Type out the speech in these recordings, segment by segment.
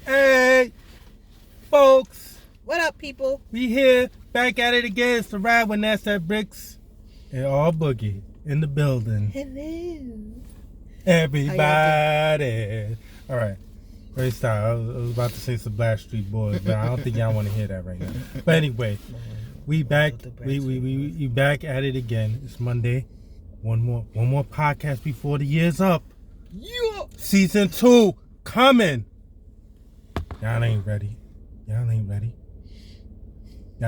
Hey, folks. What up, people? We here, back at it again. It's the ride with Nazdaq Brixx and all Boogie in the building. Hello. Everybody. All right. Ready, stop. I was about to say some Black Street Boys, but I don't think y'all want to hear that right now. But anyway, we back. We back at it again. It's Monday. One more podcast before the year's up. Yeah. Season 2 coming. Y'all ain't ready. Y'all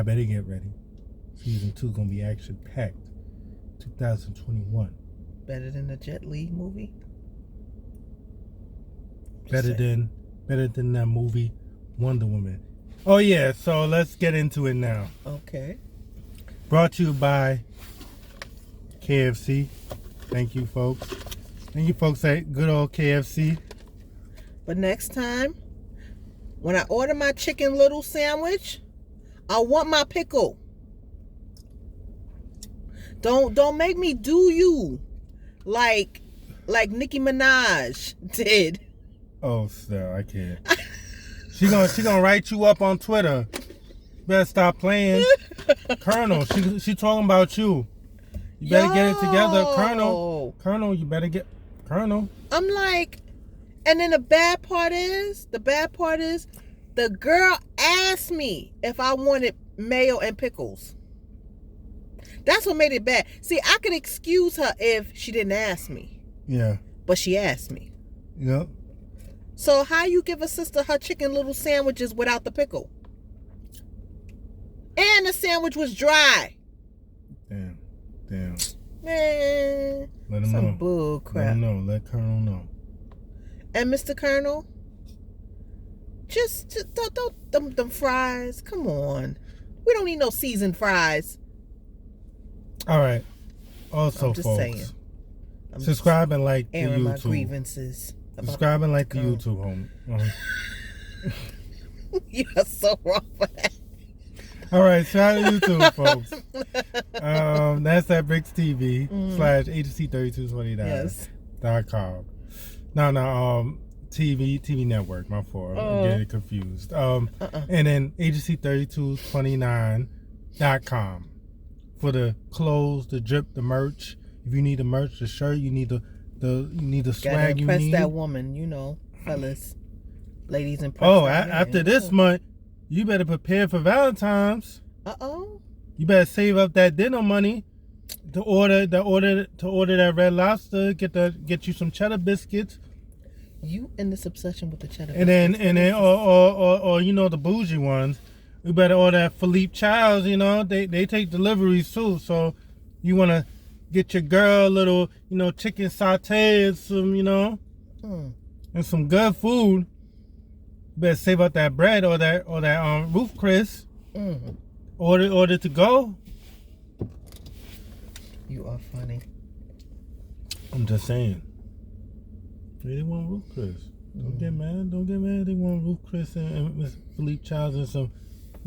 better get ready. Season 2 gonna be action packed. 2021. Better than the Jet Li movie. Better than that movie Wonder Woman. Oh yeah, so let's get into it now. Okay. Brought to you by KFC. Thank you, folks. Thank you, folks at good old KFC. But next time, when I order my chicken little sandwich, I want my pickle. Don't make me do you like Nicki Minaj did. Oh, still, I can't. She gonna write you up on Twitter. Better stop playing. Colonel, she talking about you. You better get it together, Colonel. Colonel, you better get Colonel. I'm like, and then the bad part is, the girl asked me if I wanted mayo and pickles. That's what made it bad. See, I could excuse her if she didn't ask me. Yeah. But she asked me. Yep. So how you give a sister her chicken little sandwiches without the pickle? And the sandwich was dry. Damn. Man. Let him some know. Bull crap. Let him know. Let Colonel know. And Mr. Colonel, just don't them fries. Come on. We don't need no seasoned fries. All right. Also, I'm just folks, saying. subscribe and like the airing my YouTube. grievances. Subscribe and like the YouTube, home. You're so wrong for that. All right, shout out to YouTube, folks. Nazdaq Brixx TV /agency3229. Yes. .com. No, TV network. My fault. I'm getting confused. And then agency3229.com for the clothes, the drip, the merch. If you need the merch, the shirt, you need the swag you need. Impress that woman, you know, fellas, ladies, and after this month, you better prepare for Valentine's. You better save up that dinner money to order that Red Lobster. Get you some cheddar biscuits. You in this obsession with the cheddar biscuits. And then or you know, the bougie ones. You better order at Philippe Child's. You know, they take deliveries too. So you wanna get your girl a little, you know, chicken sauté and some, you know, and some good food. Better save up that bread or that Roof Chris. Order to go. You are funny. I'm just saying. They want Roof Chris. Don't get mad. They want Roof Chris and Miss Philippe Childs and some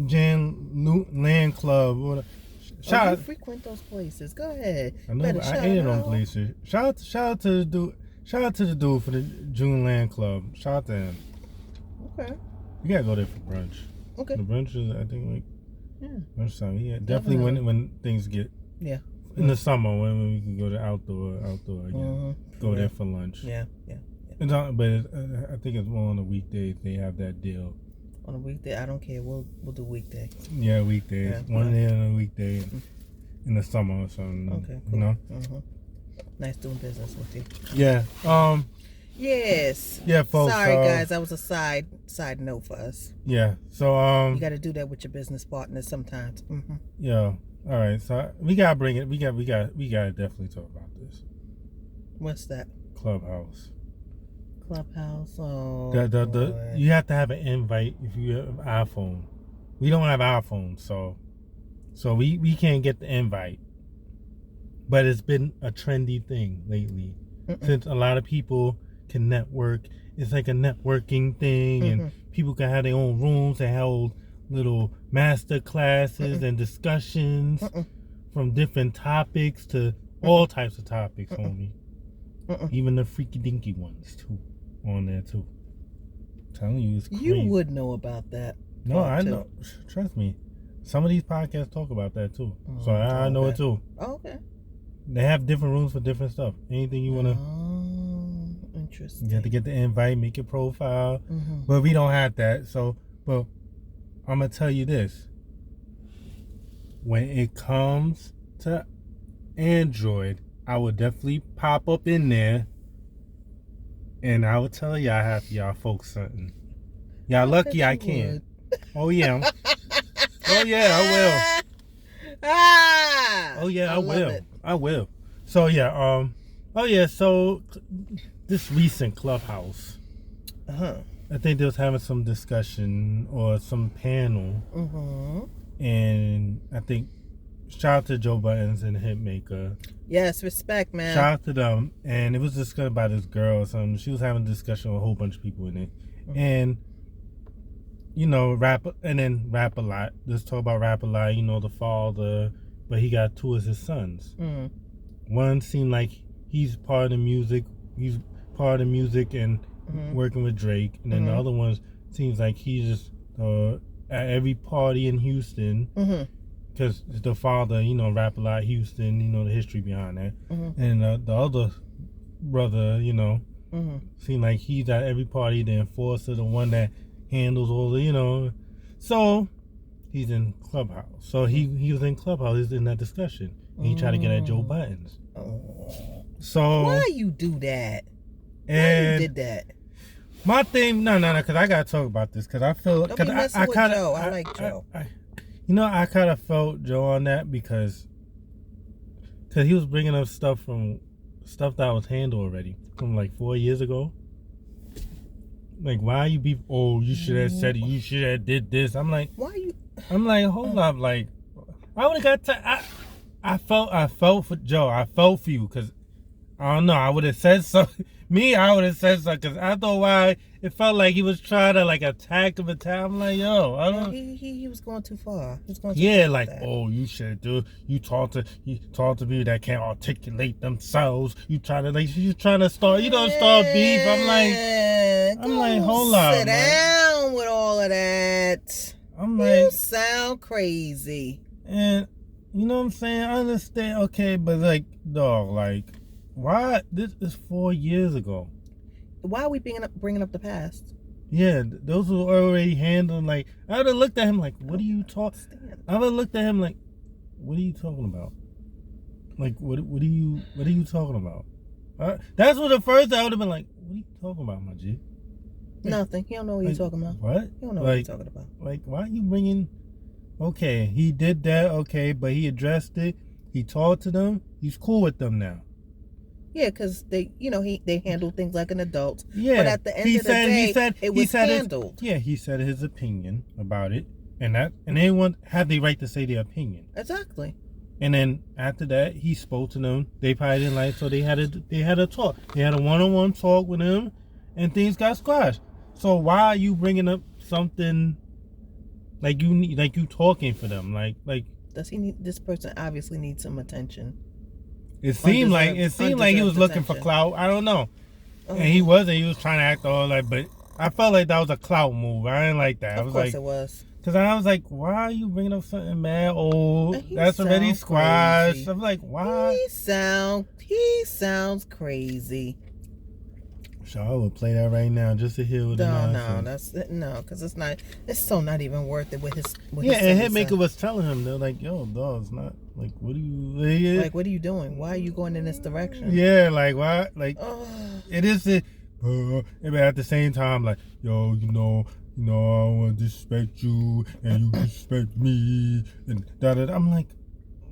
Jan Land Club. You frequent those places. Go ahead. I know. I ate it on places. Shout out to the dude. Shout out to the dude for the June Land Club. Shout out to him. Okay. You gotta go there for brunch. Okay. The brunch is, I think, like brunch time. Yeah, definitely when things get in the summer when we can go to outdoor again. Go there for lunch. Yeah. But I think it's more on the weekdays. They have that deal. On a weekday, I don't care. We'll do weekday. Yeah, weekdays. Yeah, one day on a weekday in the summer or something. Okay. Cool. You know. Nice doing business with you. Yeah. Yes. Yeah, folks. Sorry, guys. That was a side note for us. Yeah. So you got to do that with your business partners sometimes. Yeah. All right. So we gotta bring it. We gotta definitely talk about this. What's that? Clubhouse. Oh. You have to have an invite if you have an iPhone. We don't have iPhones, so we can't get the invite. But it's been a trendy thing lately. Since a lot of people can network. It's like a networking thing, and people can have their own rooms. They hold little master classes and discussions from different topics to all types of topics, homie. Even the freaky dinky ones too, on there too. telling you, it's crazy. You would know about that. No, I know. Trust me. Some of these podcasts talk about that too. So I know it too. Oh, okay. They have different rooms for different stuff. Anything you want to. Oh, interesting. You have to get the invite, make your profile. But we don't have that. So, but I'm going to tell you this. When it comes to Android, I will definitely pop up in there. And I will tell y'all half y'all folks something. Y'all lucky I can. Oh, yeah. Oh, yeah, I will. Oh, yeah, I will. I will. So, yeah. So this recent Clubhouse. I think they was having some discussion or some panel. And I think, shout out to Joe Buttons and Hitmaker. Yes, respect, man. Shout out to them. And it was discussed about this girl or something. She was having a discussion with a whole bunch of people in it. And, you know, Rap a lot. Let's talk about Rap a lot. You know, the father, but he got two of his sons. One seemed like he's part of the music. He's part of the music and working with Drake. And then the other one seems like he's just at every party in Houston. Because the father, you know, Rap a lot Houston, you know, the history behind that. And the other brother, you know, seemed like he's at every party, the enforcer, the one that handles all the, you know. So he's in Clubhouse. So he was in Clubhouse. He was in that discussion. And he tried to get at Joe Buttons. So why you do that? And why you did that? My thing, no, because I gotta talk about this because I feel because I kind of I like Joe. You know, I kind of felt Joe on that because he was bringing up stuff that was handled already from like 4 years ago. Like, why you be? Oh, you should have said it. You should have did this. I'm like, why you? I'm like, hold up. Like, I would have got. I felt for Joe. I felt for you because I don't know. I would have said something. I would have said something because I thought why it felt like he was trying to like attack him. I'm like, yo, I don't. He was going too far. He was going too far like oh, you should do. You talk to people that can't articulate themselves. You trying to start. You don't start beef. I'm like, hold on. Sit down with all of that. You sound crazy. And you know what I'm saying? I understand. Okay, but like, dog, like, why? This is 4 years ago. Why are we bringing up the past? Yeah, those were already handled. Like, I would have looked at him like, what are you talking? I would have looked at him like, what are you talking about? Like, what are you talking about? That's what the first I would have been like, what are you talking about, my G? Like, nothing. He don't know what you're talking about. What? He don't know what you're talking about. Like, why are you bringing? Okay, he did that. Okay, but he addressed it. He talked to them. He's cool with them now. Yeah, because they handle things like an adult. Yeah, but at the end of the day, it was handled. He said his opinion about it, and anyone had the right to say their opinion. Exactly. And then after that, he spoke to them. They probably didn't like, so they had a talk. They had a one-on-one talk with him, and things got squashed. So why are you bringing up something like you talking for them? Like does he need? This person obviously needs some attention. It seemed like he was looking for clout. I don't know, and he wasn't. He was trying to act all like, but I felt like that was a clout move. I didn't like that. Of course it was. Because I was like, why are you bringing up something mad old? That's already squashed. Crazy. I'm like, why? He sounds crazy. So I would play that right now just to hear what the nonsense. Because it's so not even worth it with his. And Hitmaker was telling him, they're like, yo, dog, it's not like, what are you? Like, what are you doing? Why are you going in this direction? Yeah, like why? Like, it is it. But at the same time, like, yo, you know, I don't want to disrespect you, and you disrespect me, and da-da-da. I'm like,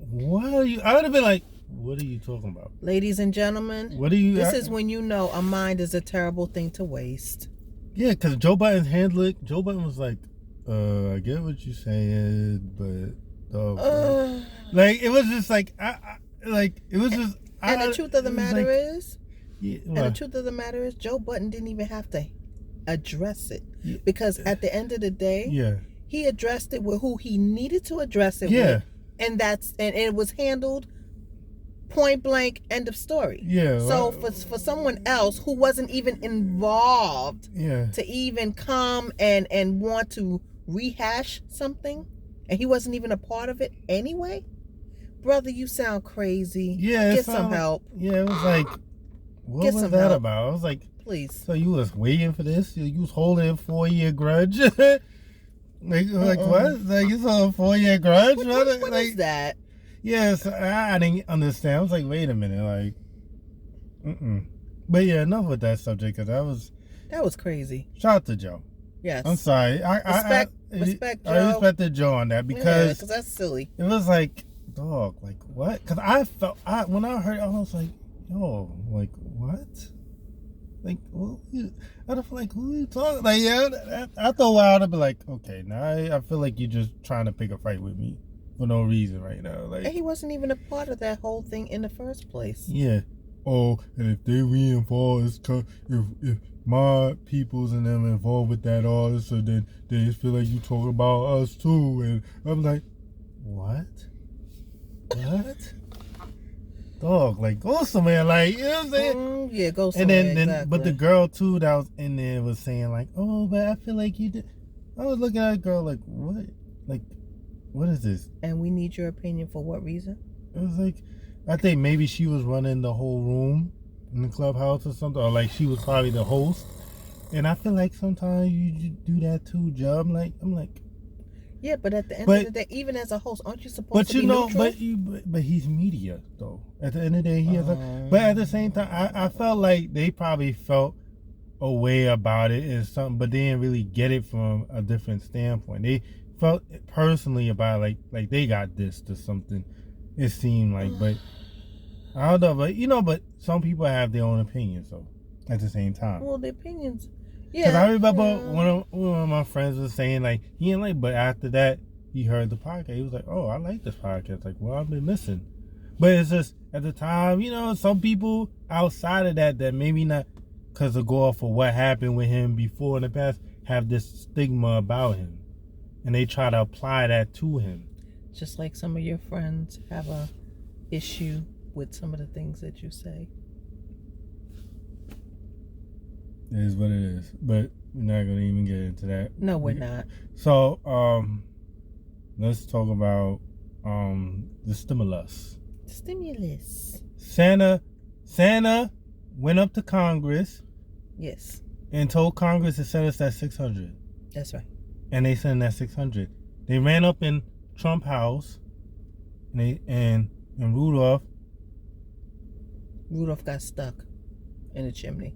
what are you? I would have been like, what are you talking about? Ladies and gentlemen, this is when you know a mind is a terrible thing to waste. Yeah, because Joe Biden's handled it. Joe Biden was like, I get what you're saying, but like, it was just like, it was just. And the truth of the matter is, Joe Budden didn't even have to address it, because at the end of the day, he addressed it with who he needed to address it with, and it was handled Point blank, end of story. Yeah. So for someone else who wasn't even involved Yeah. to even come and want to rehash something, and he wasn't even a part of it anyway, brother, you sound crazy. Yeah. Get some help. Yeah, it was like, what Get was some that help. about? I was like, please. So you was waiting for this? You was holding a 4-year grudge? like what? Like it's a 4-year grudge? What like, is that? Yes, I didn't understand. I was like, wait a minute, like, But yeah, enough with that subject because that was crazy. Shout out to Joe. Yes. I'm sorry. Respect Joe. I respected Joe on that because that's silly. It was like, dog, like what? Because when I heard, I was like, yo, like what? Like, I don't feel like who you talking? Like, yeah, after a while, I'd be like, okay, now I feel like you're just trying to pick a fight with me for no reason right now. Like, and he wasn't even a part of that whole thing in the first place. Yeah. Oh, and if they reinforced, if my peoples and them involved with that all, so then they feel like you talking about us too. And I'm like, what? What? Dog, like go somewhere, like you know what I'm saying? Yeah, go somewhere. And then exactly. But the girl too that was in there was saying like, oh, but I feel like you did. I was looking at a girl like, what? Like, what is this? And we need your opinion for what reason? It was like, I think maybe she was running the whole room in the clubhouse or something, or like she was probably the host. And I feel like sometimes you do that too, Joe. I'm like. Yeah, but at the end of the day, even as a host, aren't you supposed to be neutral? But he's media though. At the end of the day, he has. But at the same time, I felt like they probably felt a way about it and something, but they didn't really get it from a different standpoint. They felt personally about it, like they got dissed or something. It seemed like, but I don't know. But some people have their own opinions, though. At the same time. Well, the opinions. Yeah. Because I remember one of my friends was saying like he didn't like, but after that he heard the podcast. He was like, "Oh, I like this podcast." Like, well, I've been missing. But it's just at the time, some people outside of that maybe not because of go off of what happened with him before in the past have this stigma about him, and they try to apply that to him. Just like some of your friends have a issue with some of the things that you say. It is what it is, but we're not gonna even get into that. No, we're not. So, let's talk about the stimulus. Santa went up to Congress. Yes. And told Congress to send us that $600. That's right. And they sent that $600. They ran up in Trump House, and Rudolph got stuck in the chimney.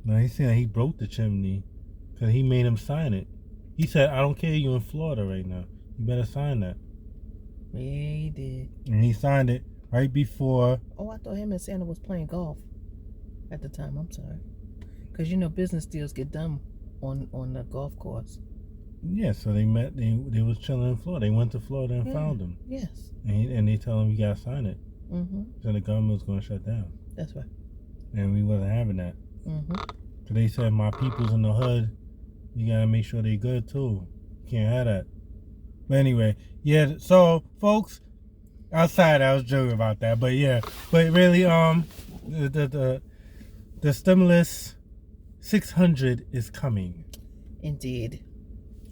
No, he said he broke the chimney because he made him sign it. He said, "I don't care. You in Florida right now. You better sign that." Yeah, he did. And he signed it right before. Oh, I thought him and Santa was playing golf at the time. I'm sorry, because business deals get done on the golf course. Yeah, so they met. They was chilling in Florida. They went to Florida and found him. Yes. And they tell him you gotta sign it. So the government was gonna shut down. That's right. And we wasn't having that. So they said my people's in the hood. You gotta make sure they good too. You can't have that. But anyway, yeah. So folks, outside I was joking about that, but yeah. But really, the stimulus 600 is coming. Indeed.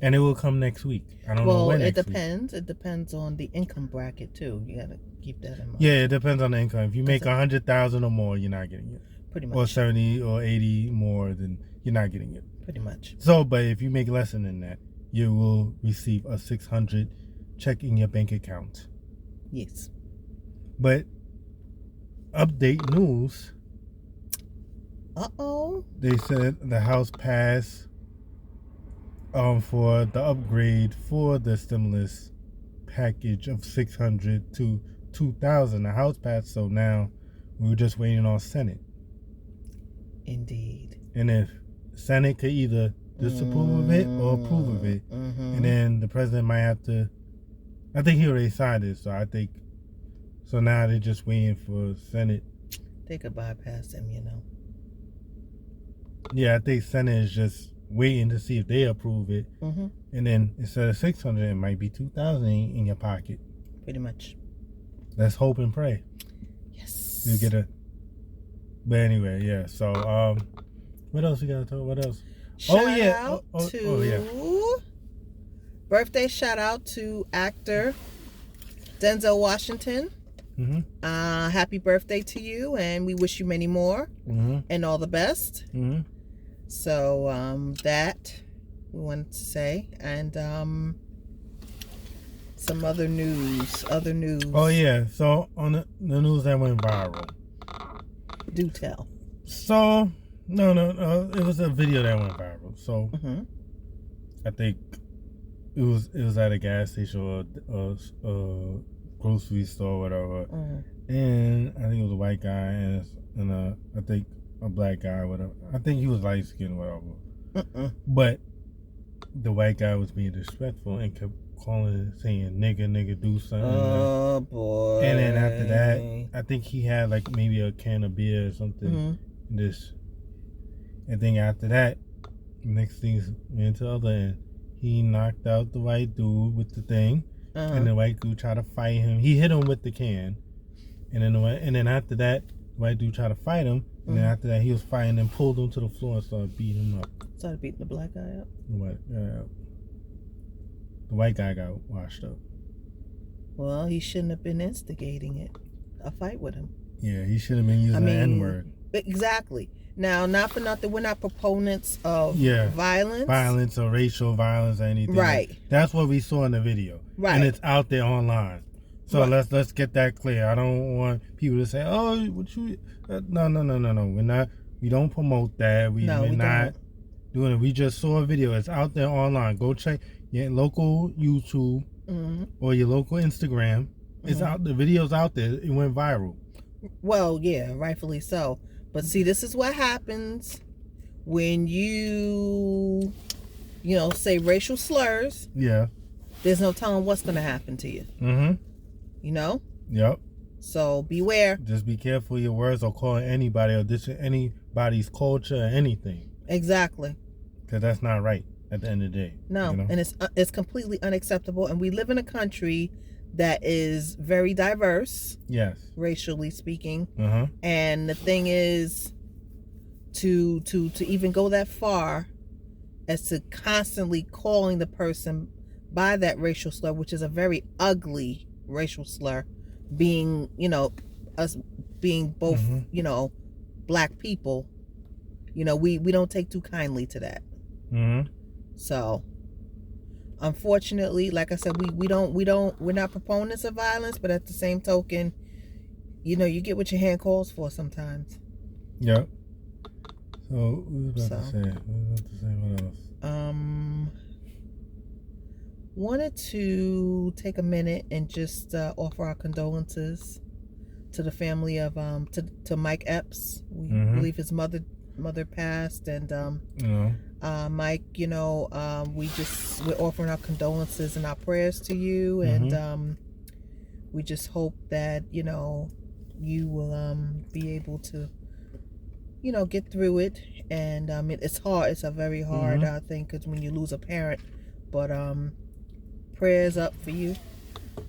And it will come next week. I don't know when. Well, it depends. It depends on the income bracket too. You gotta keep that in mind. Yeah, it depends on the income. If you make 100,000 or more, you're not getting it. Pretty much. Or 70 or 80 more, then you're not getting it. Pretty much. So, but if you make less than that, you will receive a 600 check in your bank account. Yes. But update news. They said the House passed for the upgrade for the stimulus package of 600 to 2,000. The House passed, so now we're just waiting on Senate. Indeed. And if Senate could either disapprove of it or approve of it, and then the president might have to. I think he already signed it, so now they're just waiting for Senate. They could bypass him, Yeah, I think Senate is just waiting to see if they approve it, and then instead of 600, it might be 2,000 in your pocket. Pretty much. let's hope and pray. Yes. You get a. But anyway, yeah. So what else we gotta talk? What else? Shout out to yeah. Birthday shout out to actor Denzel Washington. Mm-hmm. Happy birthday to you, and we wish you many more and all the best. Mm-hmm. So that we wanted to say, and some other news. Oh yeah, so on the news that went viral. Do tell. So no, it was a video that went viral. So I think it was at a gas station or grocery store, or whatever. And I think it was a white guy and I think a black guy, or whatever. I think he was light skinned, whatever. But the white guy was being disrespectful and kept saying nigga, do something. Oh boy! And then after that, I think he had like maybe a can of beer or something. And then after that, next thing went into the other end. He knocked out the white dude with the thing, and the white dude tried to fight him. He hit him with the can, and then after that, the white dude tried to fight him. And then after that, he was fighting and pulled him to the floor and started beating him up. Started beating the black guy up. The white guy got washed up. Well, he shouldn't have been instigating a fight with him. Yeah, he should have been using the N-word. Exactly. Now, not for nothing, we're not proponents of violence or racial violence or anything. Right. That's what we saw in the video. Right. And it's out there online. So let's get that clear. I don't want people to say, "Oh, what you?" No. We don't promote that. We're not doing it. We just saw a video. It's out there online. Go check your local YouTube or your local Instagram. It's out. The video's out there. It went viral. Well, yeah, rightfully so. But see, this is what happens when you say racial slurs. Yeah. There's no telling what's going to happen to you. You know? Yep. So beware. Just be careful of your words or calling anybody or dissing anybody's culture or anything. Exactly. Because that's not right at the end of the day. No, and it's completely unacceptable. And we live in a country that is very diverse. Yes. Racially speaking. And the thing is, to even go that far as to constantly calling the person by that racial slur, which is a very ugly racial slur, being, us being both, black people, we don't take too kindly to that. So unfortunately, like I said, we're not proponents of violence, but at the same token, you get what your hand calls for sometimes. Yep. So what was about to say? What else? Wanted to take a minute and just offer our condolences to the family of to Mike Epps. We believe his mother passed, and Mike, we're offering our condolences and our prayers to you, and we just hope that you will be able to get through it. And it's hard. It's a very hard thing, because when you lose a parent, but prayers up for you,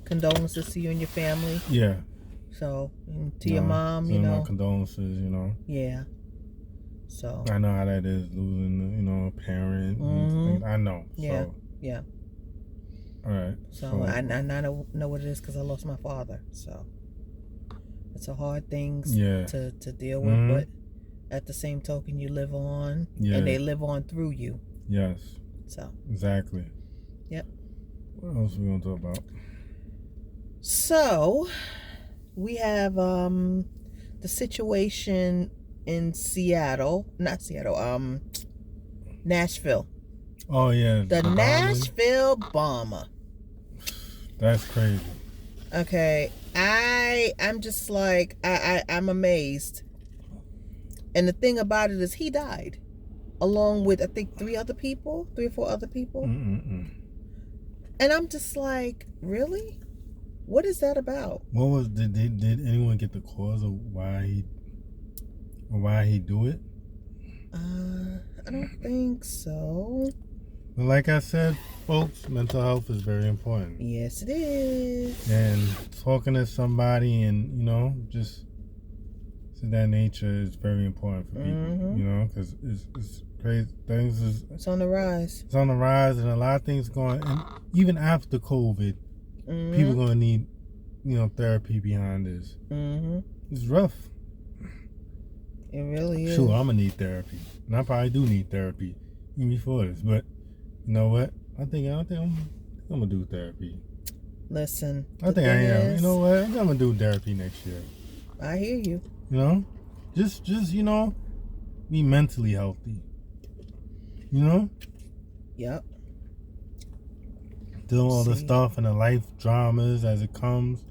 condolences to you and your family. Yeah. So, and to your mom, my condolences, Yeah. So I know how that is, losing, a parent. I know. Yeah. So. Yeah. All right. So I know what it is, because I lost my father. So it's a hard thing to deal with, but at the same token, you live on, and they live on through you. Yes. So exactly. Yep. What else are we gonna talk about? So we have the situation in Nashville. Oh yeah, the Nashville bomber. That's crazy. Okay, I'm just like I'm amazed. And the thing about it is, he died along with, I think, 3 or 4 other people. And I'm just like, really? What is that about? What was did anyone get the cause of why he do it? I don't think so. But like I said, folks, mental health is very important. Yes, it is. And talking to somebody and, just to that nature is very important for people, because it's crazy. It's on the rise. It's on the rise, and a lot of things going, and even after COVID, people going to need, therapy behind this. It's rough. It really is. Sure, I'm going to need therapy. And I probably do need therapy even before this, but you know what? I think I'm gonna do therapy. Listen, I think I am. You know what? I'm gonna do therapy next year. I hear you. Just be mentally healthy. Yep. Do all the stuff and the life dramas as it comes.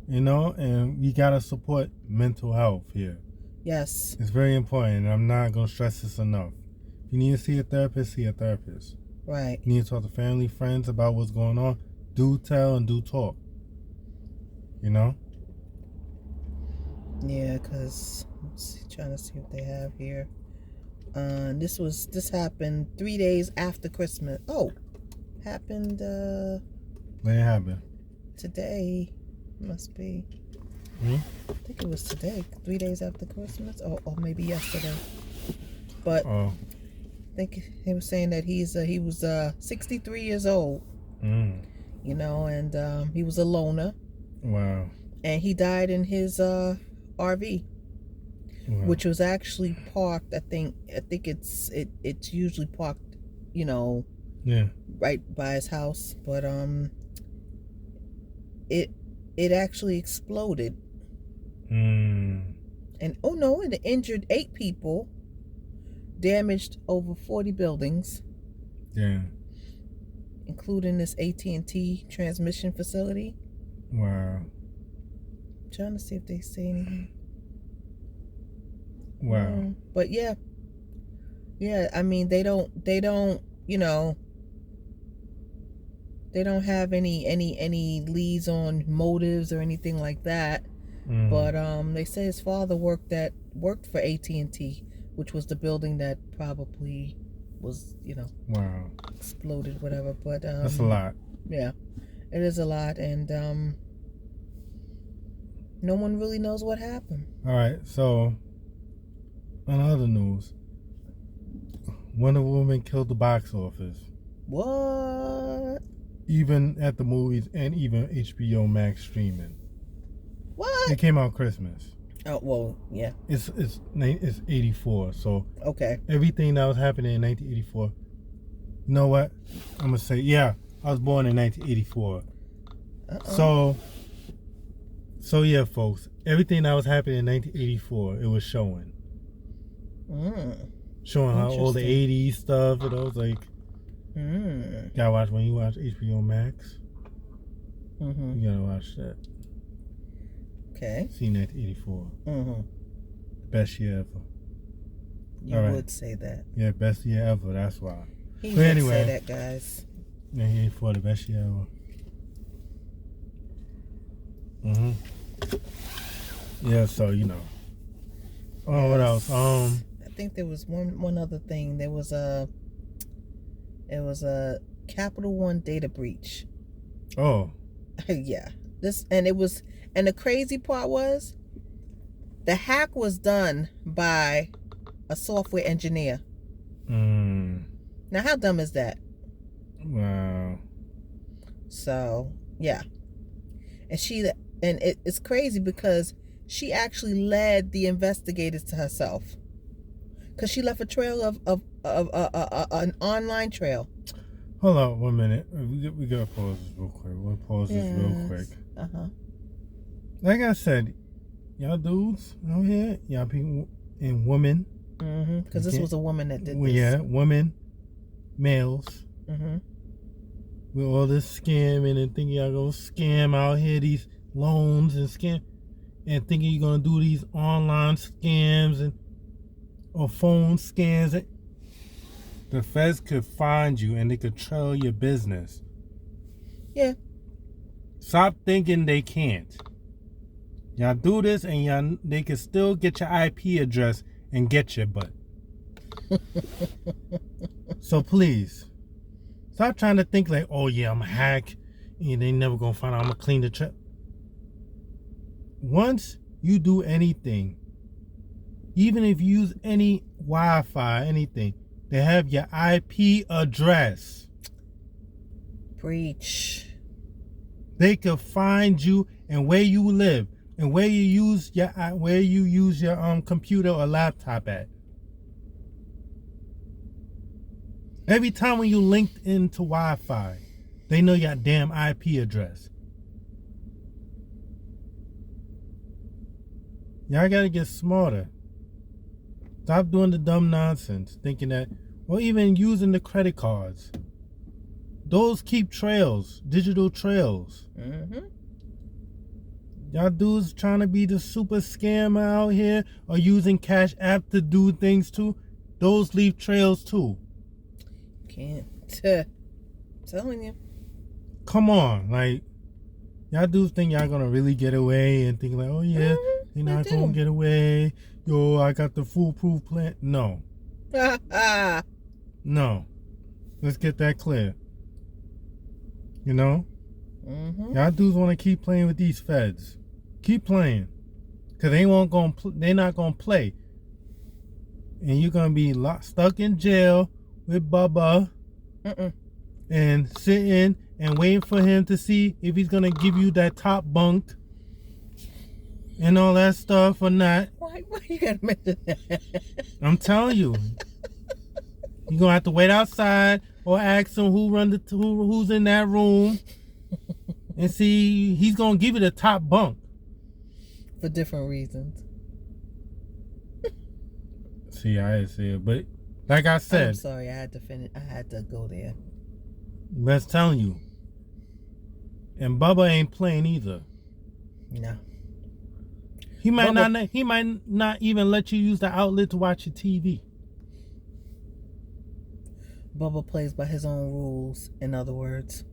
And we gotta support mental health here. Yes. It's very important. And I'm not gonna stress this enough. If you need to see a therapist, see a therapist. Right. You need to talk to family, friends about what's going on. Do tell and do talk. Yeah, because I'm trying to see what they have here. This happened 3 days after Christmas. Oh, happened When it happened? Today. Must be. I think it was today, 3 days after Christmas, or maybe yesterday. But I think he was saying that he was 63 years old. And he was a loner. Wow. And he died in his RV, which was actually parked. I think it's usually parked, right by his house. But it actually exploded. And it injured 8 people, damaged over 40 buildings. Yeah. Including this AT&T transmission facility. Wow. I'm trying to see if they say anything. Wow. But yeah. I mean, they don't have any leads on motives or anything like that. But they say his father worked for AT&T, which was the building that probably was, wow, exploded, whatever. But that's a lot. Yeah, it is a lot, and no one really knows what happened. All right, so on other news, Wonder Woman killed the box office. What? Even at the movies and even HBO Max streaming. What? It came out Christmas. Oh, well, yeah. It's 84, so okay. Everything that was happening in 1984. You know what? I'm gonna say, yeah, I was born in 1984. So yeah, folks. Everything that was happening in 1984, it was showing. Showing how all the 80s stuff, and I was like, gotta watch when you watch HBO Max. You gotta watch that. Okay. See 1984. Best year ever. You would say that. Yeah, best year ever. That's why. He would say that, guys. 1984, the best year ever. Yeah, so Oh, what else? I think there was one other thing. There was a Capital One data breach. Oh. Yeah. And the crazy part was the hack was done by a software engineer. Now, how dumb is that? Wow. So, yeah. And it's crazy because she actually led the investigators to herself. Because she left a trail of an online trail. Hold on 1 minute. We gotta pause this real quick. We'll pause this real quick. Like I said, y'all dudes out here, y'all people and women. Because this was a woman that did this. Yeah, women, males. With all this scamming and thinking y'all gonna scam out here, these loans and scam, and thinking you're gonna do these online scams or phone scams. The feds could find you and they could trail your business. Yeah. Stop thinking they can't. Y'all do this and they can still get your IP address and get your butt. So please, Stop trying to think like, oh yeah, I'm a hack and they never gonna find out. I'm gonna clean the trap. Once you do anything, even if you use any Wi-Fi, anything, they have your IP address. Preach. They can find you and where you live and where you use your computer or laptop at. Every time when you linked into Wi-Fi, they know your damn IP address. Y'all gotta get smarter. Stop doing the dumb nonsense, thinking that, or even using the credit cards. Those keep trails, digital trails. Mm-hmm. Y'all dudes trying to be the super scammer out here or using Cash App to do things too. Those leave trails too. Can't. Telling you. Come on, like, y'all dudes think y'all gonna really get away and think like, oh yeah, you're not gonna get away. Yo, I got the foolproof plan. No. No. Let's get that clear. You know? Mm-hmm. Y'all dudes want to keep playing with these feds. Keep playing. Because they're not going to play. And you're going to be stuck in jail with Bubba. And sitting and waiting for him to see if he's going to give you that top bunk. And all that stuff or not. Why you got to mention that? I'm telling you. You're going to have to wait outside or ask him who's in that room. And see, he's going to give you the top bunk. For different reasons. See, I didn't say it. But like I said. I'm sorry, I had to finish. I had to go there. Let's tell you. And Bubba ain't playing either. No. He might not even let you use the outlet to watch your TV. Bubba plays by his own rules, in other words.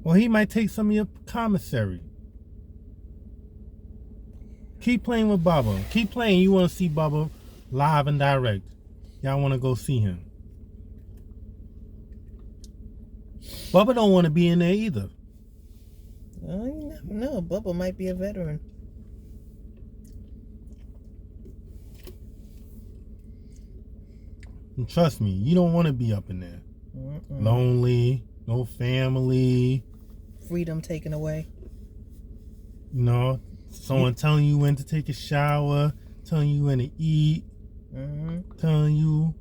Well, he might take some of your commissary. Keep playing with Bubba. Keep playing. You want to see Bubba live and direct. Y'all want to go see him. Bubba don't want to be in there either. Oh, you never know. Bubba might be a veteran. And trust me, you don't want to be up in there. Lonely, no family. Freedom taken away. You know, someone telling you when to take a shower, telling you when to eat, telling you,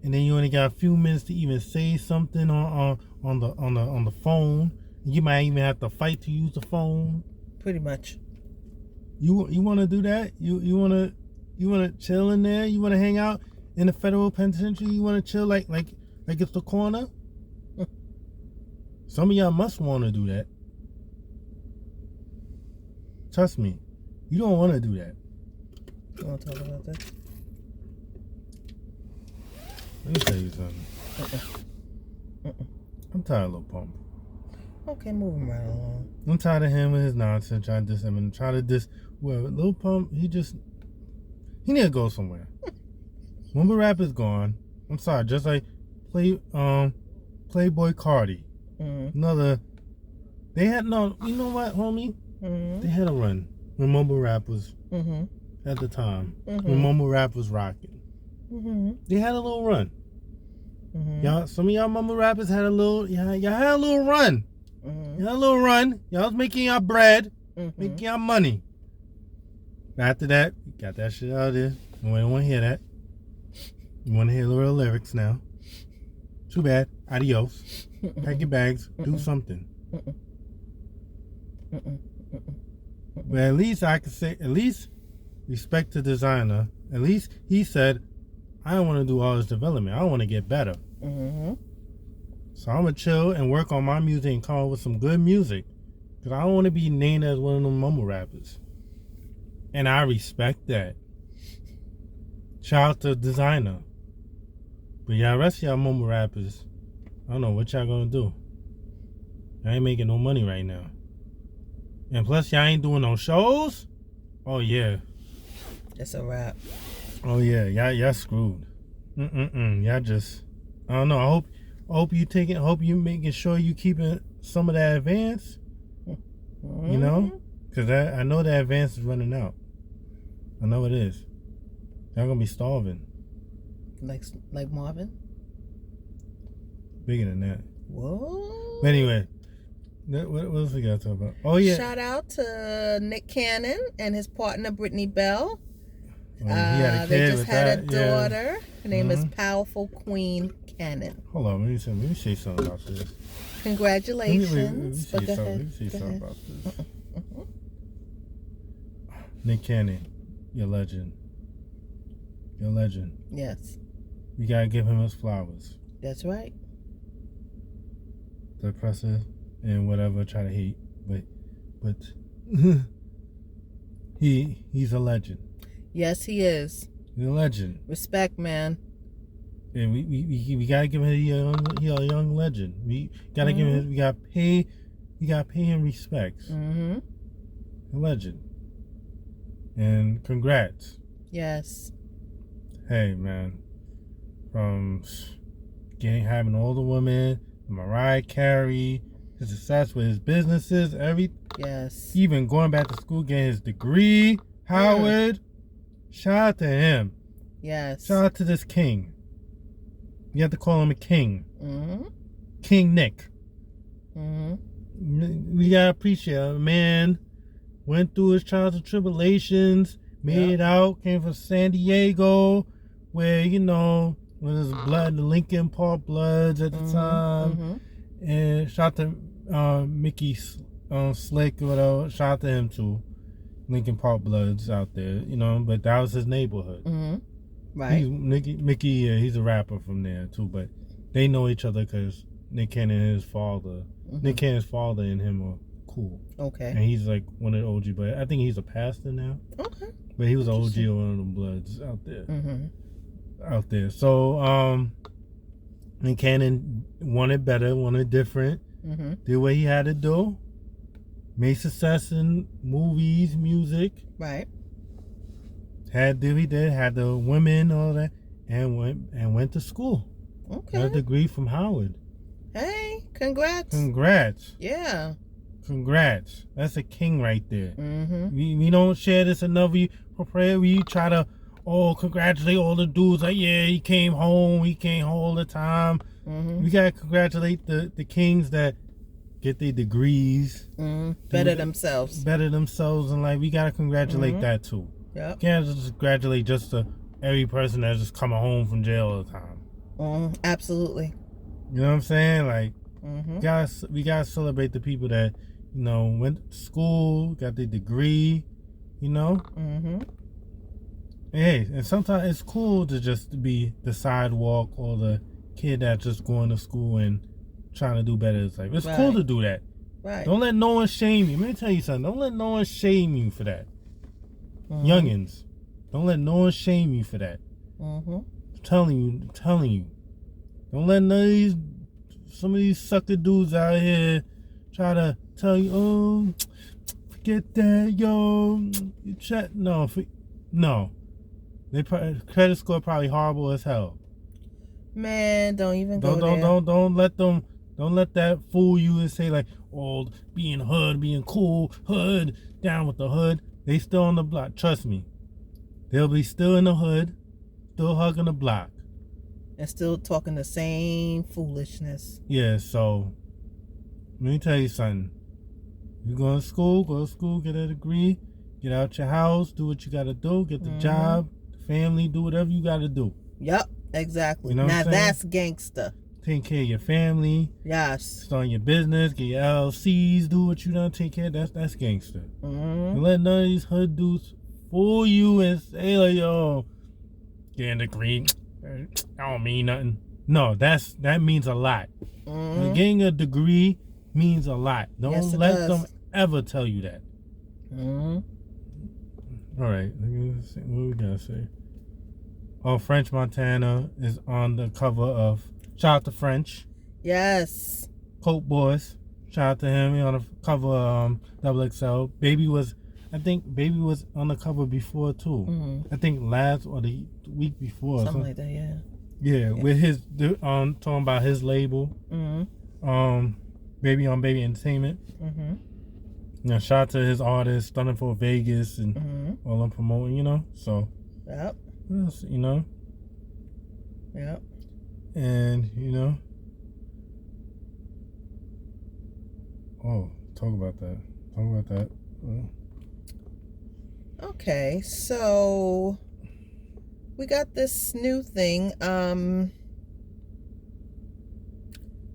and then you only got a few minutes to even say something on the phone. You might even have to fight to use the phone. Pretty much. You want to do that? You want to chill in there? You want to hang out in the federal penitentiary? You want to chill like it's the corner? Some of y'all must want to do that. Trust me, you don't want to do that. You want to talk about that? Let me tell you something. I'm tired of Lil Pump. Okay, moving right along. I'm tired of him and his nonsense, trying to diss him and try to diss. Well, Lil Pump, he need to go somewhere. Mumble rap is gone. I'm sorry, just like Playboy Cardi. Another. They had no. You know what, homie? They had a run when mumble rap was at the time when mumble rap was rocking. They had a little run. Y'all, some of y'all mumble rappers had a little. Y'all had a little run. Y'all had a little run. Y'all was making y'all bread, making y'all money. After that, you got that shit out of there. We don't want to hear that. You want to hear the real lyrics now. Too bad. Adios. Pack your bags. Do something. But at least I could say, at least respect the designer. At least he said, I don't want to do all this development. I want to get better. So I'm going to chill and work on my music and come up with some good music. Because I don't want to be named as one of them mumble rappers. And I respect that. Shout out to designer. But y'all rest of y'all mumble rappers, I don't know what y'all gonna do. Y'all ain't making no money right now. And plus y'all ain't doing no shows? Oh yeah. That's a wrap. Oh yeah, y'all screwed. Y'all just, I don't know. I hope you taking. I hope you making sure you keeping some of that advance. You know, because I know that advance is running out. I know it is. Y'all gonna be starving. Like Marvin. Bigger than that. Whoa. But anyway, what else we got to talk about? Oh yeah. Shout out to Nick Cannon and his partner Brittany Bell. He had a kid they just with had that. a daughter. Her name is Powerful Queen Cannon. Hold on, let me say something about this. Congratulations. Let me say something about this. Nick Cannon, you're a legend. You're a legend. Yes. We gotta give him his flowers. That's right. The oppressor and whatever try to hate, but he's a legend. Yes, he is. He's a legend. Respect, man. And we gotta give him a young legend. We gotta give him. We gotta pay him respect. Mm-hmm. A legend. And congrats. Yes. Hey man, from having all the women, Mariah Carey, his success with his businesses, Yes. even going back to school, getting his degree, Howard. Shout out to him. Yes. Shout out to this king. You have to call him a king. Mm-hmm. King Nick. Mm-hmm. We gotta appreciate a man. Went through his trials and tribulations, made it out, came from San Diego, where, you know, with his blood, the Lincoln Park Bloods at the time. And shout out to Mickey Slick or whatever. Shout out to him too. Lincoln Park Bloods out there, you know, but that was his neighborhood. Right. Mickey, he's a rapper from there too, but they know each other because Nick Cannon and his father, Nick Cannon's father and him are cool. Okay. And he's like one of the OG, but I think he's a pastor now. Okay. But he was an OG of one of the Bloods out there. Out there. So, Nick Cannon wanted better, wanted different. Did what he had to do. Made success in movies, music. Right. Had the women, all that, and went to school. Okay. Got a degree from Howard. Hey, congrats. Congrats. Yeah. Congrats. That's a king right there. We don't share this enough. We try to congratulate all the dudes like, yeah, he came home all the time. We gotta congratulate the kings that get their degrees. Better themselves. And like we gotta congratulate that too. Yep. Can't just congratulate just every person that's just coming home from jail all the time. Absolutely. You know what I'm saying? Like we gotta celebrate the people that, you know, went to school, got their degree, you know? Hey, and sometimes it's cool to just be the sidewalk or the kid that's just going to school and trying to do better in life. It's cool to do that. Right. Don't let no one shame you. Let me tell you something. Don't let no one shame you for that. Youngins. Don't let no one shame you for that. I'm telling you. Don't let some of these sucker dudes out here try to tell you, oh, forget that, yo. No. Credit score probably horrible as hell. Man, don't even go there. Don't let that fool you and say like, oh, being cool, hood, down with the hood. They still on the block. Trust me. They'll be still in the hood, still hugging the block. And still talking the same foolishness. Yeah, so let me tell you something. You go to school, get a degree, get out your house, do what you gotta do, get the job, family, do whatever you gotta do. Yep, exactly. You know now that's gangster. Take care of your family. Yes. Start your business, get your LLCs, do what you done, take care. That's gangster. Don't let none of these hood dudes fool you and say like, yo, getting a degree, I don't mean nothing. No, that means a lot. Getting a degree means a lot. Don't let them ever tell you that. All right, what we gotta say? Oh, French Montana is on the cover of. Shout out to French. Yes. Coke Boys. Shout out to him. He on the cover of XXL. I think Baby was on the cover before too. I think last or the week before. Something like that, yeah. Yeah, with his talking about his label, Baby on Baby Entertainment. Shout out to his artists, Stunning for Vegas, and all them promoting, So, yep. What else, Yep. And talk about that. Okay, so we got this new thing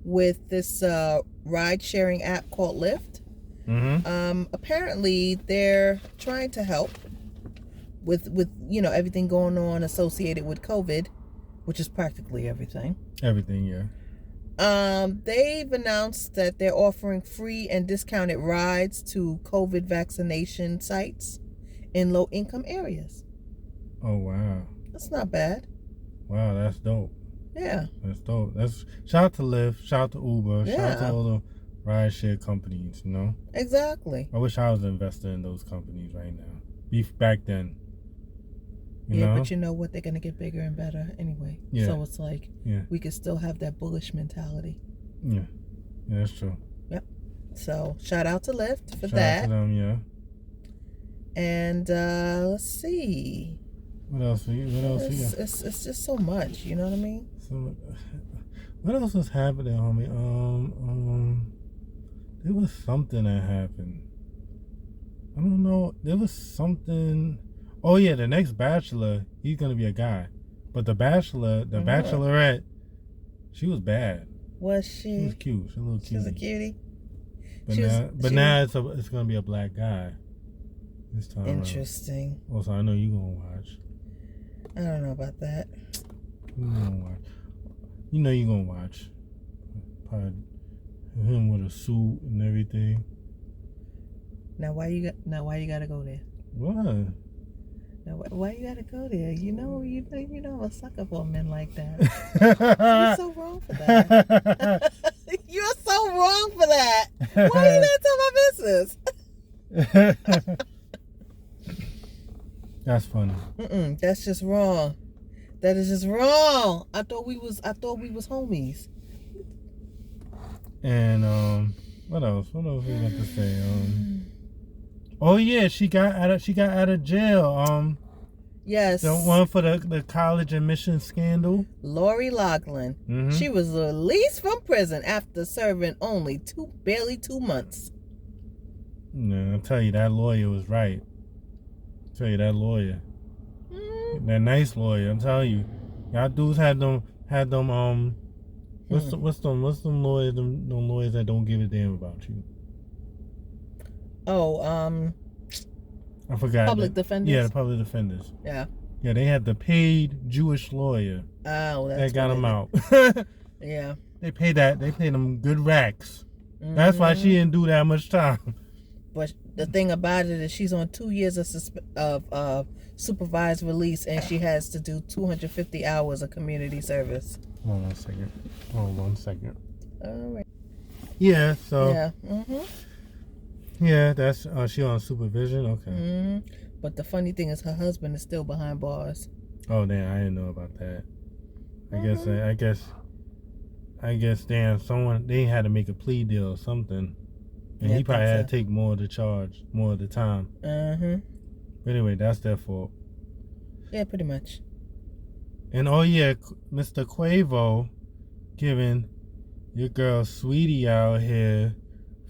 with this ride sharing app called Lyft. Apparently they're trying to help with everything going on associated with COVID, which is practically everything. Everything, yeah. They've announced that they're offering free and discounted rides to COVID vaccination sites in low-income areas. Oh, wow. That's not bad. Wow, that's dope. Yeah. That's dope. Shout out to Lyft, shout out to Uber, Yeah. shout out to all the ride share companies, Exactly. I wish I was an investor in those companies right now. Back then. You know? But you know what? They're going to get bigger and better anyway. Yeah. So it's like we could still have that bullish mentality. Yeah, that's true. Yep. So shout out to Lyft for Shout that. out to them, yeah. And let's see. What else? It's just so much. You know what I mean? So, what else was happening, homie? There was something that happened. I don't know. There was something. Oh yeah, the next Bachelor, he's gonna be a guy, but the Bachelorette, she was bad. Was she? She was cute. She was a little cute. She was a cutie. But now it's gonna be a black guy. This time. Interesting. Around. Also, I know you gonna watch. I don't know about that. You gonna watch. You know you gonna watch. Probably him with a suit and everything. Now why you gotta go there? What? Now why you gotta go there? You know I'm a sucker for men like that. You're so wrong for that. You're so wrong for that. Why are you not telling my business? That's funny. That's just wrong. That is just wrong. I thought we was homies. And what else? What else we got to say? Oh yeah, she got out of jail. Yes. The one for the college admission scandal. Lori Loughlin. She was released from prison after serving only barely 2 months. No, I'll tell you, that lawyer was right. That lawyer. That nice lawyer, I'm telling you. Y'all dudes had them what's them lawyers, them lawyers that don't give a damn about you. I forgot. Public defenders? Yeah, the public defenders. Yeah. Yeah, they had the paid Jewish lawyer. Oh, that's that got them out. Yeah. They paid them good racks. That's why she didn't do that much time. But the thing about it is she's on 2 years of supervised release, and she has to do 250 hours of community service. Hold on 1 second. All right. Yeah, so. Yeah. Yeah, that's she on supervision. Okay. But the funny thing is, her husband is still behind bars. Oh damn, I didn't know about that. I guess damn, they had to make a plea deal or something, and he probably had to take more of the charge, more of the time. But anyway, that's their fault. Yeah, pretty much. And oh yeah, Mr. Quavo giving your girl Sweetie out here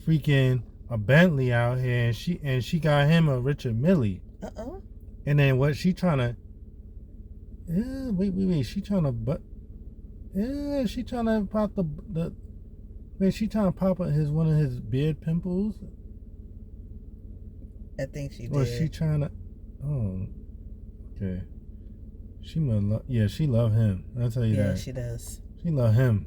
freaking a Bentley out here, and she got him a Richard Mille. And then what she trying to? Yeah, wait. She trying to pop the. Wait, she trying to pop one of his beard pimples. I think she did. Or she trying to? Oh, okay. She love him. I'll tell you that. Yeah, she does. She love him.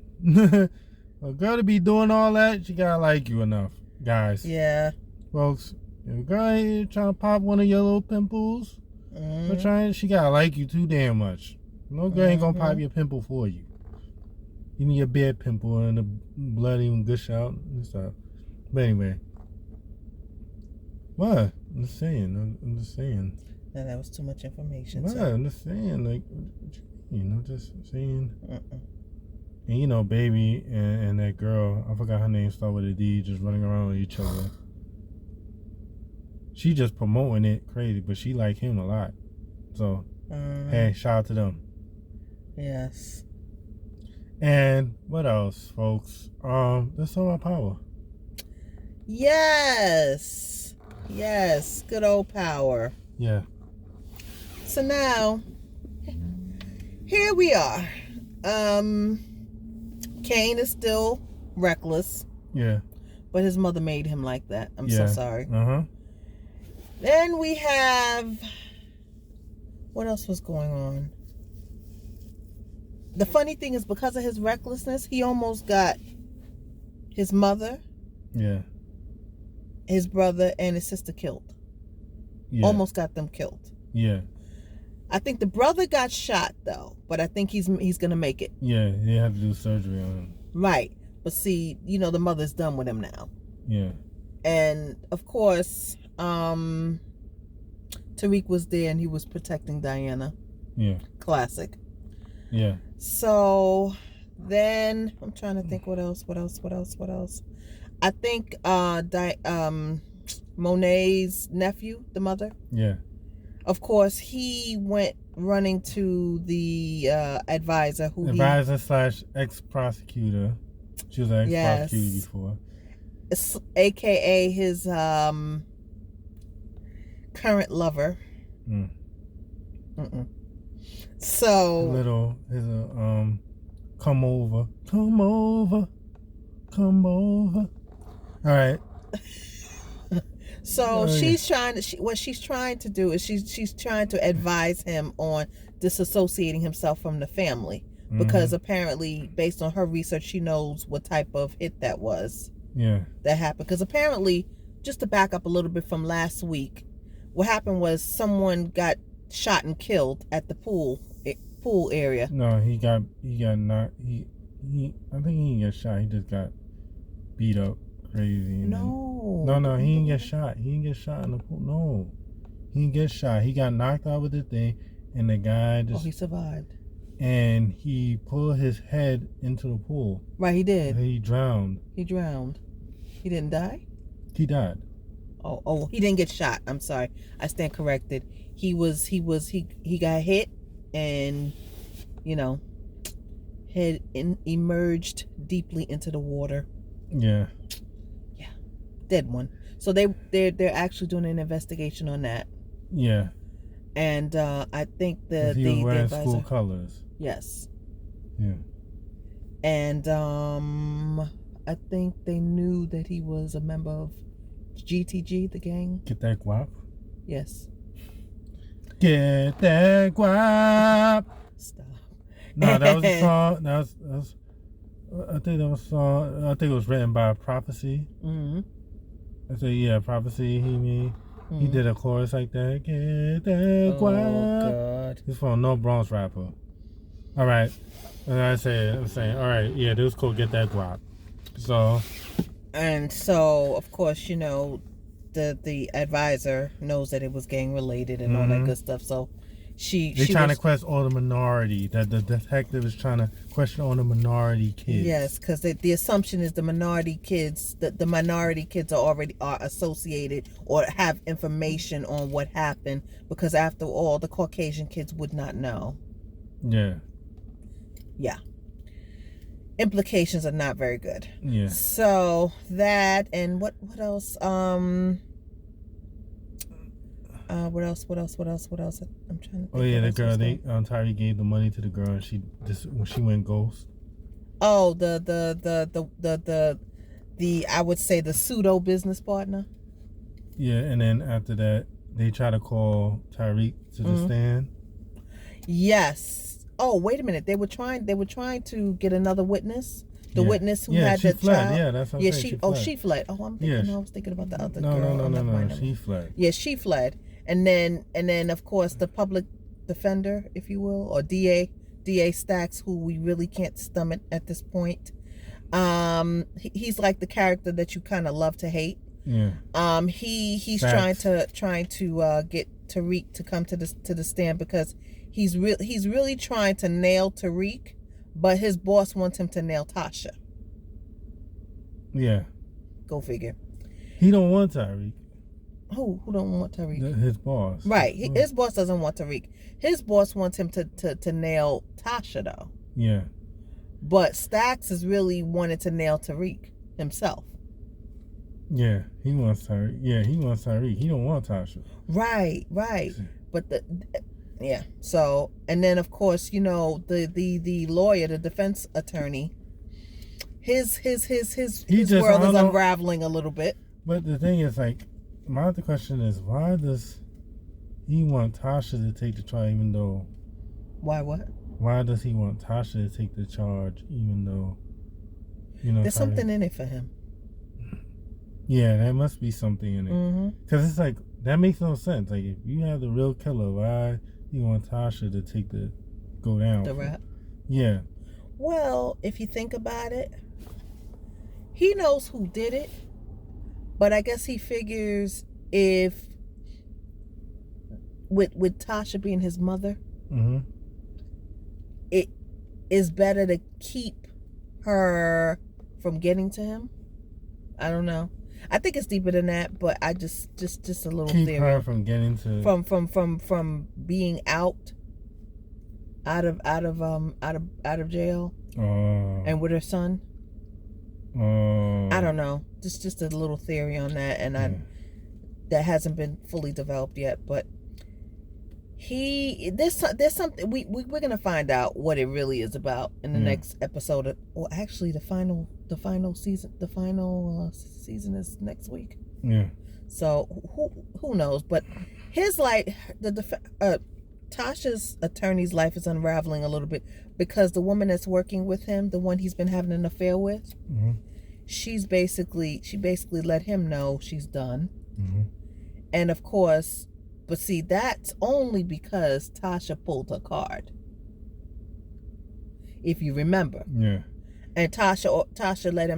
A girl to be doing all that, she gotta like you enough, guys. Yeah. Folks, if a girl ain't trying to pop one of your little pimples, she gotta like you too damn much. No girl ain't gonna pop your pimple for you. You need your beard pimple and the blood even gush out and stuff. But anyway. What? I'm just saying. No, that was too much information. What? So. I'm just saying. Like, just saying. And baby and that girl, I forgot her name, start with a D, just running around with each other. She just promoting it crazy, but she like him a lot. So, hey, shout out to them. Yes. And what else, folks? Let's talk about power. Yes. Good old power. Yeah. So now, here we are. Kane is still reckless. Yeah. But his mother made him like that. I'm so sorry. Then we have... What else was going on? The funny thing is, because of his recklessness, he almost got his mother, his brother, and his sister killed. Yeah. Almost got them killed. Yeah. I think the brother got shot, though, but I think he's gonna make it. Yeah, they have to do surgery on him. Right. But see, the mother's done with him now. Yeah. And, of course, Tariq was there and he was protecting Diana. Yeah. Classic. Yeah. So then I'm trying to think what else. I think Monet's nephew, the mother. Yeah. Of course, he went running to the advisor who / ex-prosecutor. She was an ex-prosecutor before. AKA his current lover. So come over. All right. So what she's trying to do is she's trying to advise him on disassociating himself from the family, because apparently, based on her research, she knows what type of hit that was. Yeah. That happened because apparently, just to back up a little bit from last week, what happened was someone got shot and killed at the pool area. No, he got knocked. I think he didn't get shot. He just got beat up crazy. No, he didn't get shot. He didn't get shot in the pool. No, he didn't get shot. He got knocked out with the thing, and the guy just... he survived. And he pulled his head into the pool. Right, he did. He drowned. He didn't die? He died. Oh, he didn't get shot. I'm sorry. I stand corrected. He got hit and, emerged deeply into the water. Yeah. Yeah. Dead one. So they're actually doing an investigation on that. Yeah. And I think he was wearing school colors. Yes. Yeah. And I think they knew that he was a member of GTG, the gang. Get that guap? Yes. Get that guap. Stop. No, that was a song. I think that was a song. I think it was written by Prophecy. I said, Prophecy. He did a chorus like that. Get that guap. Oh God. He's from No Bronx rapper. All right. And I'm saying, all right, yeah, this was cool. Get that guap. So, of course, the advisor knows that it was gang related and all that good stuff. So they're trying to question all the minority. That the detective is trying to question all the minority kids. Yes, because the assumption is the minority kids are associated or have information on what happened, because after all, the Caucasian kids would not know. Yeah. Yeah. Implications are not very good. Yeah. So that, and what else? What else? I'm trying to think. Oh yeah, the girl. Tyree gave the money to the girl, and when she went ghost. Oh, the I would say the pseudo business partner. Yeah, and then after that, they try to call Tyreek to the stand. Yes. Oh, wait a minute. They were trying to get another witness. The witness who had the child. Yeah, that's what I'm saying. She fled. Oh, I'm thinking. I was thinking about the other girl. No. She fled. Yeah, she fled. And then of course the public defender, if you will, or DA Stacks, who we really can't stomach at this point. He's like the character that you kind of love to hate. Yeah. He's trying to get Tariq to come to the stand, because He's really trying to nail Tariq, but his boss wants him to nail Tasha. Yeah. Go figure. He don't want Tariq. Who don't want Tariq? His boss. Right. His boss doesn't want Tariq. His boss wants him to nail Tasha, though. Yeah. But Stacks is really wanted to nail Tariq himself. Yeah, he wants Tariq. Yeah, he wants Tariq. He don't want Tasha. Right. But yeah. So, and then of course, the lawyer, the defense attorney, his world is unraveling a little bit. But the thing is, like, my other question is, why does he want Tasha to take the charge, even though? Why what? Why does he want Tasha to take the charge, even though? There's something in it for him. Yeah, there must be something in it. Because it's like, that makes no sense. Like, if you have the real killer, why you want Tasha to go down? The rap? Yeah. Well, if you think about it, he knows who did it, but I guess he figures if, with Tasha being his mother, it is better to keep her from getting to him. I don't know. I think it's deeper than that, but I just a little keep theory. Her from getting to from being out of jail. And with her son. I don't know. Just a little theory on that, and that hasn't been fully developed yet. But there's something we're gonna find out what it really is about in the next episode. Or actually, the final season is next week. Yeah. So who knows? But his life, Tasha's attorney's life is unraveling a little bit because the woman that's working with him, the one he's been having an affair with, she basically let him know she's done. And of course, but see, that's only because Tasha pulled her card. If you remember. Yeah. And Tasha let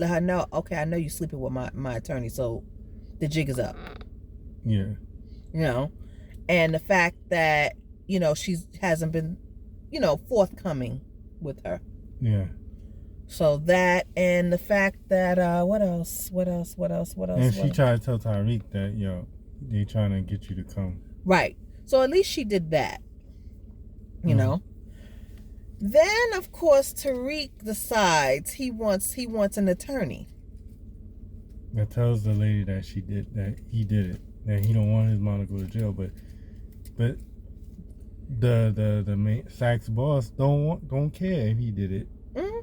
her know, okay, I know you're sleeping with my attorney, so the jig is up. Yeah. And the fact that, she hasn't been, forthcoming with her. Yeah. So that, and the fact that, what else? And she tried to tell Tariq that, they trying to get you to come. Right. So at least she did that. You know? Then, of course, Tariq decides he wants an attorney. That tells the lady that he did it. That he don't want his mom to go to jail, but the main Sachs boss don't care if he did it.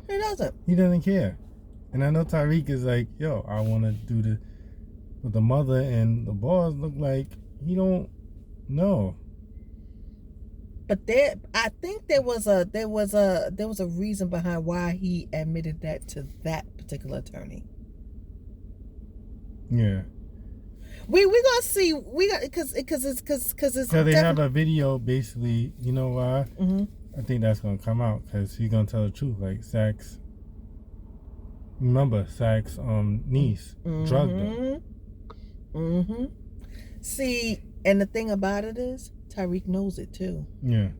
He doesn't. He doesn't care. And I know Tariq is like, I want to do but the mother and the boss look like he don't know. But I think there was a reason behind why he admitted that to that particular attorney. Yeah. We gonna see. We got because it's. So they have a video basically. You know why? I think that's gonna come out because he's gonna tell the truth. Like Sachs. Remember Sachs' niece drugged her. See, and the thing about it is, Tariq knows it too. Yeah.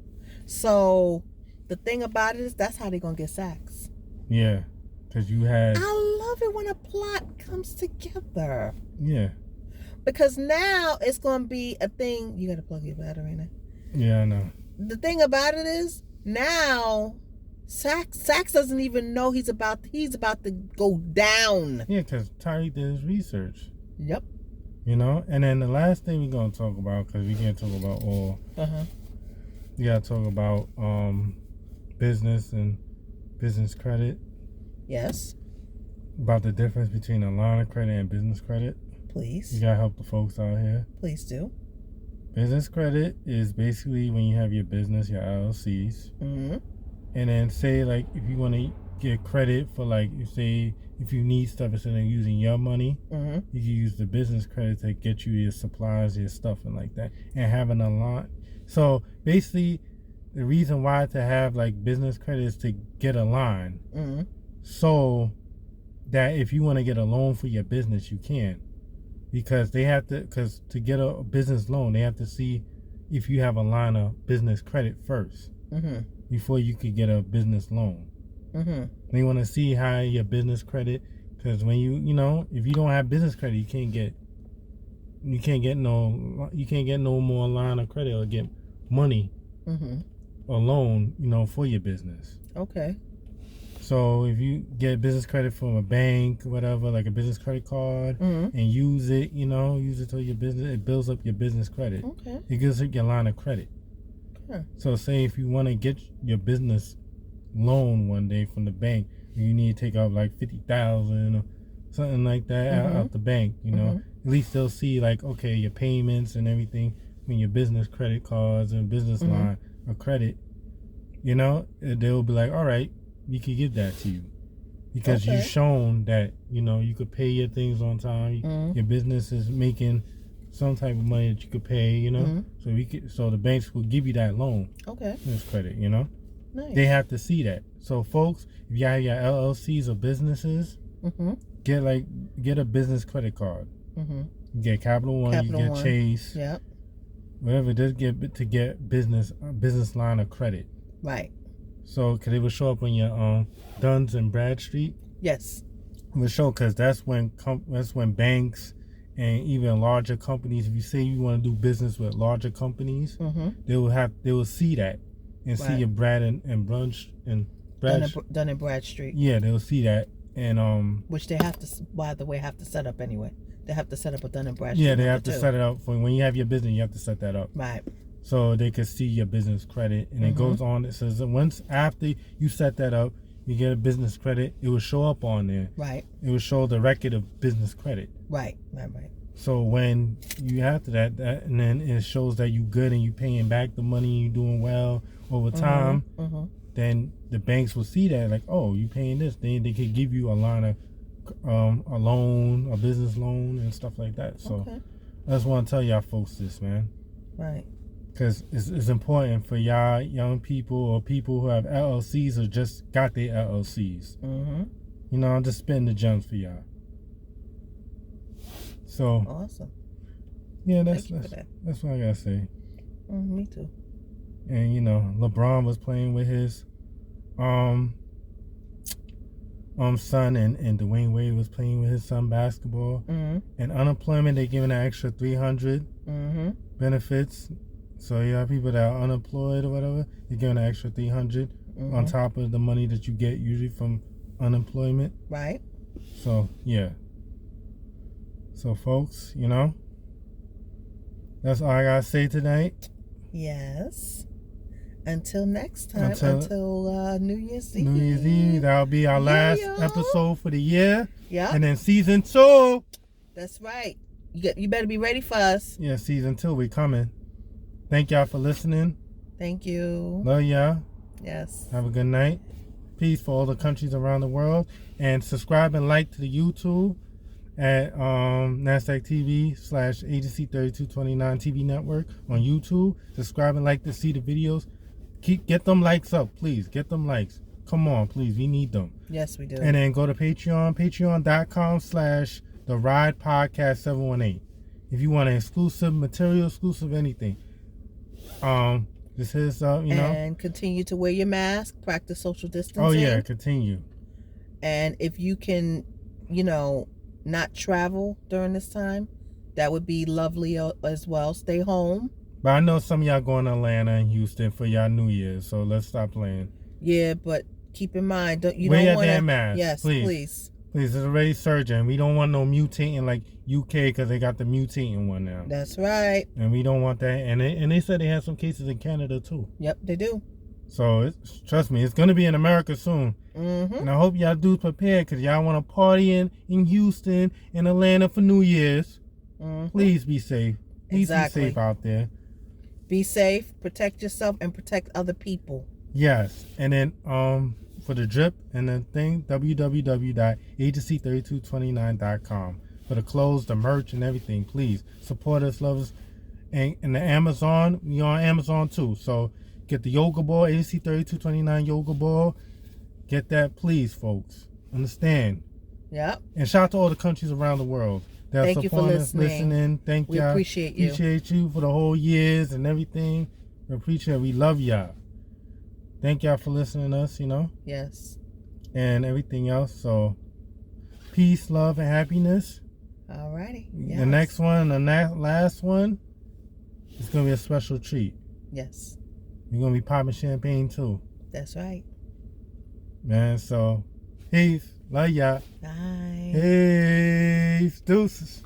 So the thing about it is, that's how they're gonna get Sachs. Yeah, because you had. I love it when a plot comes together. Yeah. Because now it's gonna be a thing. You gotta plug your battery in it. Yeah, I know. The thing about it is now, Sachs doesn't even know he's about to go down. Yeah, because Tariq did his research. Yep. And then the last thing we're gonna talk about, because we can't talk about all. We gotta talk about business and business credit. Yes. About the difference between a line of credit and business credit. Please. You gotta help the folks out here. Please do. Business credit is basically when you have your business, your LLCs. And then say, like, if you want to get credit for, like, if you need stuff instead of using your money, you can use the business credit to get you your supplies, your stuff, and like that. And having a line. So basically, the reason why to have, like, business credit is to get a line. So that if you want to get a loan for your business, you can. Because to get a business loan, they have to see if you have a line of business credit first before you could get a business loan. They want to see how your business credit, because when you know, if you don't have business credit, you can't get no more line of credit or get money or loan, you know, for your business. Okay. So if you get business credit from a bank, whatever, like a business credit card, and use it to your business, it builds up your business credit. Okay. It gives up your line of credit. Huh. So say if you want to get your business loan one day from the bank, you need to take out like $50,000 or something like that out the bank, you know, at least they'll see like, okay, your payments and everything, I mean, your business credit cards and business line of credit, you know, they'll be like, all right, we could give that to you because you've shown that, you know, you could pay your things on time. Your business is making some type of money that you could pay, you know, so the banks will give you that loan. Okay. This credit, you know. Nice. They have to see that. So folks, if you have your LLCs or businesses, get a business credit card. You get Capital One, you get Chase, whatever. Just get business line of credit. Right. So, because it will show up on your Duns and Bradstreet. Yes. It will show, because that's when banks and even larger companies, if you say you want to do business with larger companies, they will see that and see your Dun and Bradstreet. Yeah, they'll see that, and which they have to, by the way, have to set up anyway. They have to set up a Dun and Bradstreet. Yeah, they have to set it up for when you have your business. You have to set that up. Right. So they can see your business credit, and it goes on. It says that once after you set that up, you get a business credit. It will show up on there. Right. It will show the record of business credit. Right. So when you have that, and then it shows that you good and you paying back the money, you doing well over time. Then the banks will see that, like, oh, you paying this. Then they could give you a line of a loan, a business loan, and stuff like that. So I just want to tell y'all folks this, man. Right. Because it's important for y'all young people or people who have LLCs or just got their LLCs. You know, I'm just spitting the gems for y'all. So awesome. Yeah, that's what I gotta say. Me too. And you know, LeBron was playing with his son, and Dwayne Wade was playing with his son basketball. And unemployment, they giving an extra 300 benefits. So you have people that are unemployed or whatever, you're giving an extra 300 on top of the money that you get usually from unemployment. Right. So yeah. So folks, you know, that's all I gotta say tonight. Yes. Until next time. Until New Year's Eve. New Year's Eve. That'll be our last episode for the year. Yeah. And then season 2. That's right. You better be ready for us. Yeah, season 2, we coming. Thank y'all for listening. Thank you. Love y'all. Yes. Have a good night. Peace for all the countries around the world. And subscribe and like to the YouTube at Nazdaq TV / Agency 3229 TV Network on YouTube. Subscribe and like to see the videos. Get them likes up, please. Get them likes. Come on, please. We need them. Yes, we do. And then go to Patreon, patreon.com / The Ride Podcast 718. If you want exclusive material, exclusive anything. This is and continue to wear your mask, practice social distancing. Oh yeah, continue. And if you can, not travel during this time, that would be lovely as well. Stay home. But I know some of y'all going to Atlanta and Houston for y'all New Year's, so let's stop playing. Yeah, but keep in mind, wear your damn mask. Yes, please. Please, it's already surging. We don't want no mutating like UK because they got the mutating one now. That's right. And we don't want that. And they said they have some cases in Canada too. Yep, they do. So trust me, it's going to be in America soon. And I hope y'all do prepare because y'all want to party in Houston and Atlanta for New Year's. Please be safe. Please be safe out there. Be safe, protect yourself, and protect other people. Yes. And then for the drip and the thing, www.agency3229.com. For the clothes, the merch, and everything, please support us, love us. And the Amazon, we on Amazon too. So get the yoga ball, Agency 3229 yoga ball. Get that, please, folks. Understand? Yeah. And shout out to all the countries around the world. that's Thank you for upon us, listening. Thank We y'all. appreciate you. Appreciate you for the whole years and everything. We appreciate it. We love y'all. Thank y'all for listening to us, Yes. and everything else. So, peace, love, and happiness. Alrighty. Yes. The next one, the last one, it's going to be a special treat. Yes. We're going to be popping champagne too. That's right. Man, so, peace. Love y'all. Bye. Peace. Deuces.